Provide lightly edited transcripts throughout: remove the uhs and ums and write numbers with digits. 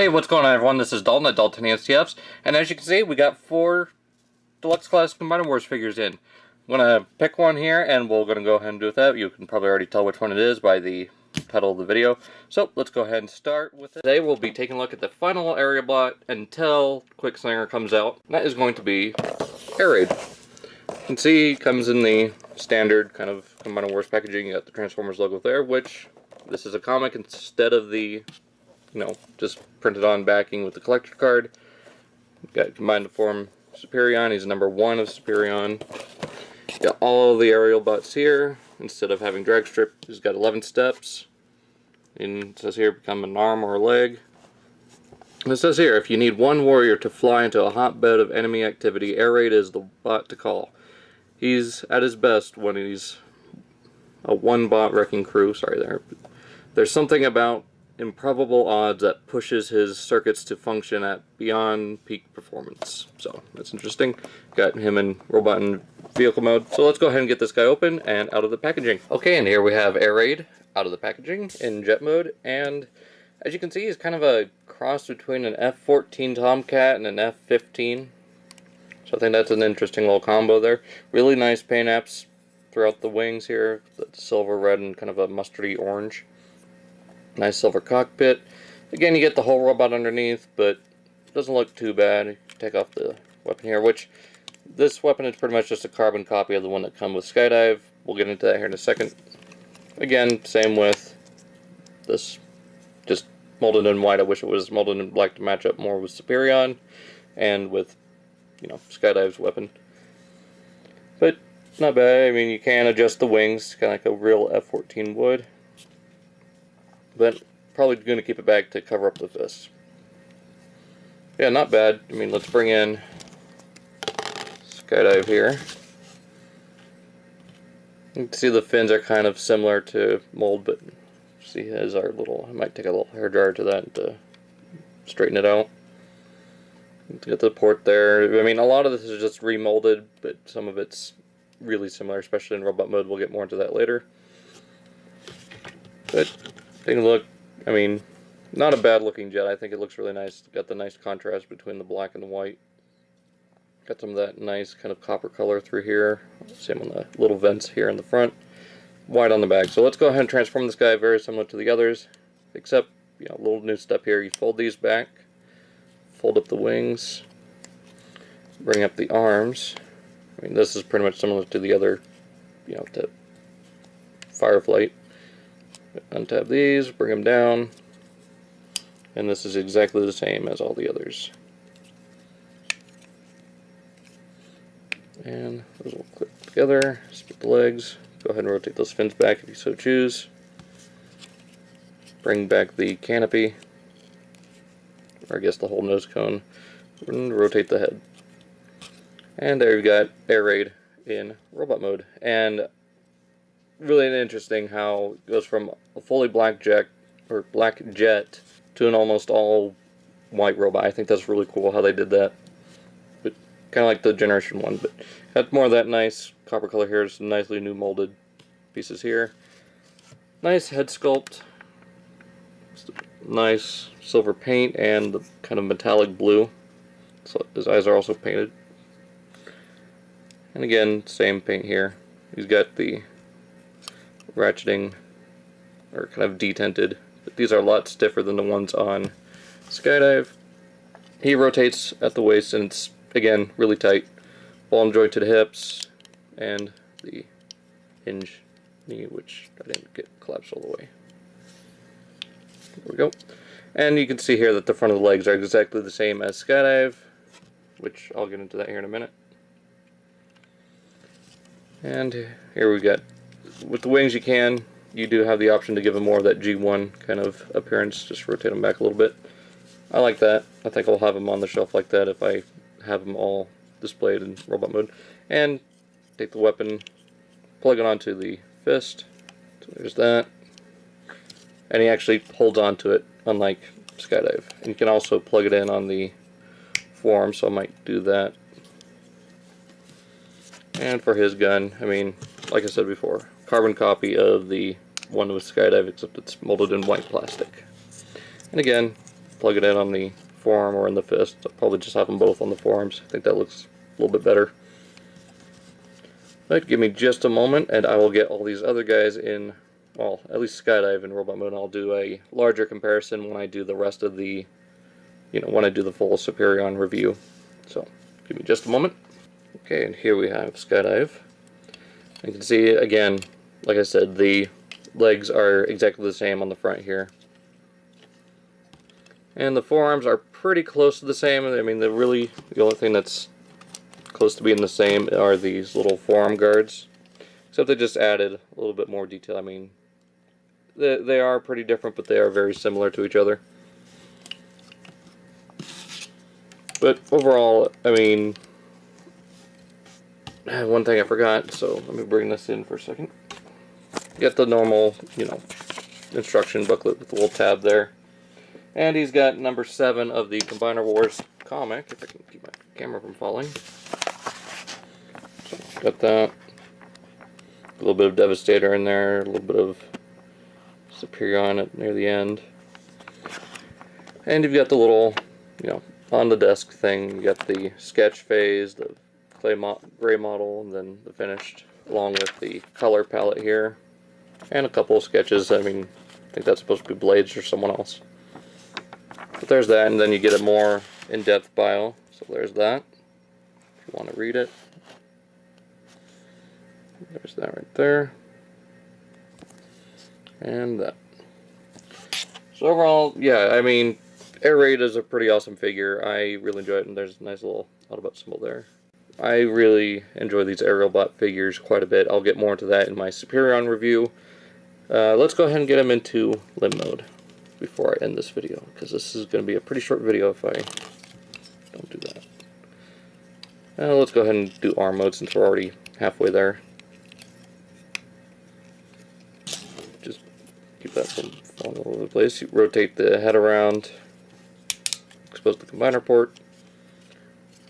Hey, what's going on, everyone? This is Dalton at Dalton STFs, and as you can see, we got 4 Deluxe Class Combiner Wars figures in. I'm gonna pick one here, and we're gonna go ahead and do that. You can probably already tell which one it is by the title of the video. So let's go ahead and start with it. Today we'll be taking a look at the final area bot until Quick Slinger comes out. And that is going to be Air Raid. You can see it comes in the standard kind of Combiner Wars packaging. You got the Transformers logo there, which this is a comic instead of the just printed on backing with the collector card. We've got combined to form Superion. He's number 1 of Superion. Got all the aerial bots here. Instead of having drag strip, he's got 11 steps. And it says here, become an arm or a leg. And it says here, if you need one warrior to fly into a hotbed of enemy activity, Air Raid is the bot to call. He's at his best when he's a one-bot wrecking crew. Sorry there. There's something about improbable odds that pushes his circuits to function at beyond peak performance. So that's interesting. Got him in robot and vehicle mode. So let's go ahead and get this guy open and out of the packaging. Okay, and here we have Air Raid out of the packaging in jet mode, and as you can see, he's kind of a cross between an F-14 Tomcat and an F-15. So I think that's an interesting little combo there. Really nice paint apps throughout the wings here. The silver, red, and kind of a mustardy orange. Nice silver cockpit. Again, you get the whole robot underneath, but it doesn't look too bad. You take off the weapon here, which this weapon is pretty much just a carbon copy of the one that comes with Skydive. We'll get into that here in a second. Again, same with this, just molded in white. I wish it was molded in black to match up more with Superion and with, Skydive's weapon. But not bad. I mean, you can adjust the wings, kind of like a real F-14 would. But probably going to keep it back to cover up the fists. Yeah, not bad. I mean, let's bring in Skydive here. You can see the fins are kind of similar to mold, but see, here's our little, I might take a little hair dryer to that to straighten it out. Get the port there. I mean, a lot of this is just remolded, but some of it's really similar, especially in robot mode. We'll get more into that later. But take a look. I mean, not a bad looking jet. I think it looks really nice. Got the nice contrast between the black and the white. Got some of that nice kind of copper color through here. Same on the little vents here in the front. White on the back. So let's go ahead and transform this guy very similar to the others, except a little new step here. You fold these back, fold up the wings, bring up the arms. I mean, this is pretty much similar to the other, to Fireflight. Untab these, bring them down, and this is exactly the same as all the others. And those will click together, split the legs, go ahead and rotate those fins back if you so choose. Bring back the canopy, or I guess the whole nose cone, and rotate the head. And there you've got Air Raid in robot mode. And really interesting how it goes from a fully black jet to an almost all white robot. I think that's really cool how they did that. But kind of like the Generation 1, but got more of that nice copper color here. Some nicely new molded pieces here. Nice head sculpt. Nice silver paint and the kind of metallic blue. So his eyes are also painted. And again, same paint here. He's got the ratcheting, or kind of detented, but these are a lot stiffer than the ones on Skydive. He rotates at the waist, and it's again really tight. Ball and joint to the hips, and the hinge knee, which I didn't get collapsed all the way. There we go. And you can see here that the front of the legs are exactly the same as Skydive, which I'll get into that here in a minute. And here we got, with the wings you do have the option to give them more of that G1 kind of appearance. Just rotate them back a little bit. I like that. I think I'll have them on the shelf like that if I have them all displayed in robot mode. And take the weapon, plug it onto the fist. So there's that. And he actually holds onto it, unlike Skydive. And you can also plug it in on the forearm, so I might do that. And for his gun, I mean, like I said before, carbon copy of the one with Skydive, except it's molded in white plastic. And again, plug it in on the forearm or in the fist. I'll probably just have them both on the forearms. I think that looks a little bit better. But give me just a moment and I will get all these other guys in, well, at least Skydive in robot mode. I'll do a larger comparison when I do the rest of the, when I do the full Superion review. So, give me just a moment. Okay, and here we have Skydive. You can see, again, like I said, the legs are exactly the same on the front here. And the forearms are pretty close to the same. I mean, the only thing that's close to being the same are these little forearm guards. Except they just added a little bit more detail. I mean, they are pretty different, but they are very similar to each other. But overall, I mean, one thing I forgot, so let me bring this in for a second. Get the normal, instruction booklet with the little tab there. And he's got number 7 of the Combiner Wars comic, if I can keep my camera from falling. So, got that. A little bit of Devastator in there, a little bit of Superion near the end. And you've got the little, on the desk thing. You got the sketch phase, the gray model, and then the finished, along with the color palette here. And a couple of sketches. I mean, I think that's supposed to be Blades or someone else. But there's that, and then you get a more in-depth bio. So there's that, if you want to read it. There's that right there. And that. So overall, yeah, I mean, Air Raid is a pretty awesome figure. I really enjoy it, and there's a nice little Autobot symbol there. I really enjoy these Aerialbot figures quite a bit. I'll get more into that in my Superion review. Let's go ahead and get him into Limp Mode before I end this video, because this is going to be a pretty short video if I don't do that. Let's go ahead and do arm mode since we're already halfway there. Just keep that from falling all over the place. You rotate the head around, expose the combiner port,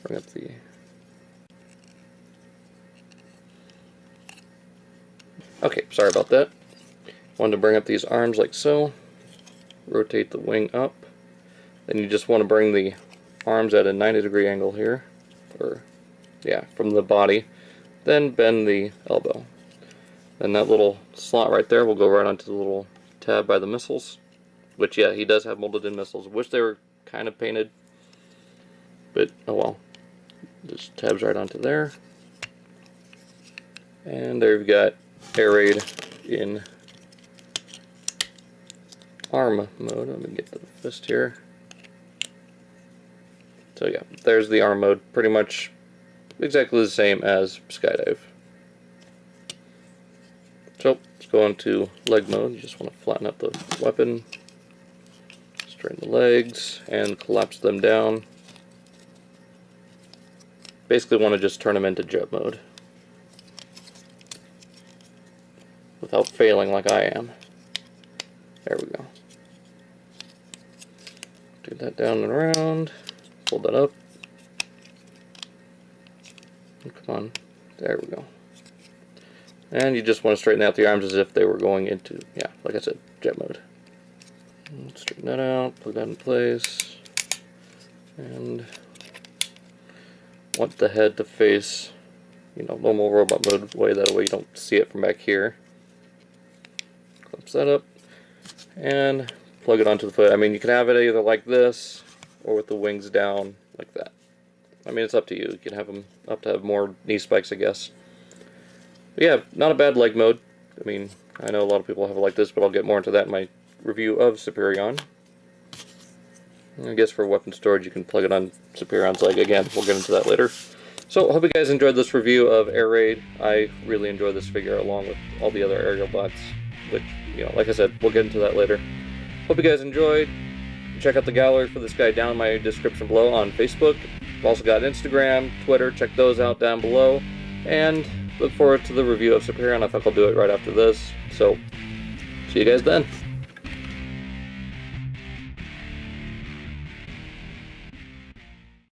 bring up the... Okay, sorry about that. Wanted to bring up these arms like so. Rotate the wing up. Then you just want to bring the arms at a 90-degree angle here. Or, yeah, from the body. Then bend the elbow. Then that little slot right there will go right onto the little tab by the missiles. Which, yeah, he does have molded in missiles. Wish they were kind of painted. But, oh well. Just tabs right onto there. And there you've got Air Raid in arm mode. Let me get the fist here. So yeah, there's the arm mode. Pretty much exactly the same as Skydive. So let's go into leg mode. You just want to flatten up the weapon, straighten the legs, and collapse them down. Basically want to just turn them into jet mode without failing like I am. There we go. Do that down and around. Fold that up. And come on. There we go. And you just want to straighten out the arms as if they were going into, yeah, like I said, jet mode. And straighten that out, plug that in place. And want the head to face, normal robot mode way. That way you don't see it from back here. Clips that up. And plug it onto the foot. I mean, you can have it either like this or with the wings down like that. I mean, it's up to you. You can have them up to have more knee spikes, I guess. But yeah, not a bad leg mode. I mean, I know a lot of people have it like this, but I'll get more into that in my review of Superion. I guess for weapon storage, you can plug it on Superion's leg. Again, we'll get into that later. So, I hope you guys enjoyed this review of Air Raid. I really enjoy this figure along with all the other Aerialbots, which, like I said, we'll get into that later. Hope you guys enjoyed. Check out the gallery for this guy down in my description below on Facebook. I've also got Instagram, Twitter. Check those out down below. And look forward to the review of Superion. I think I'll do it right after this. So, see you guys then.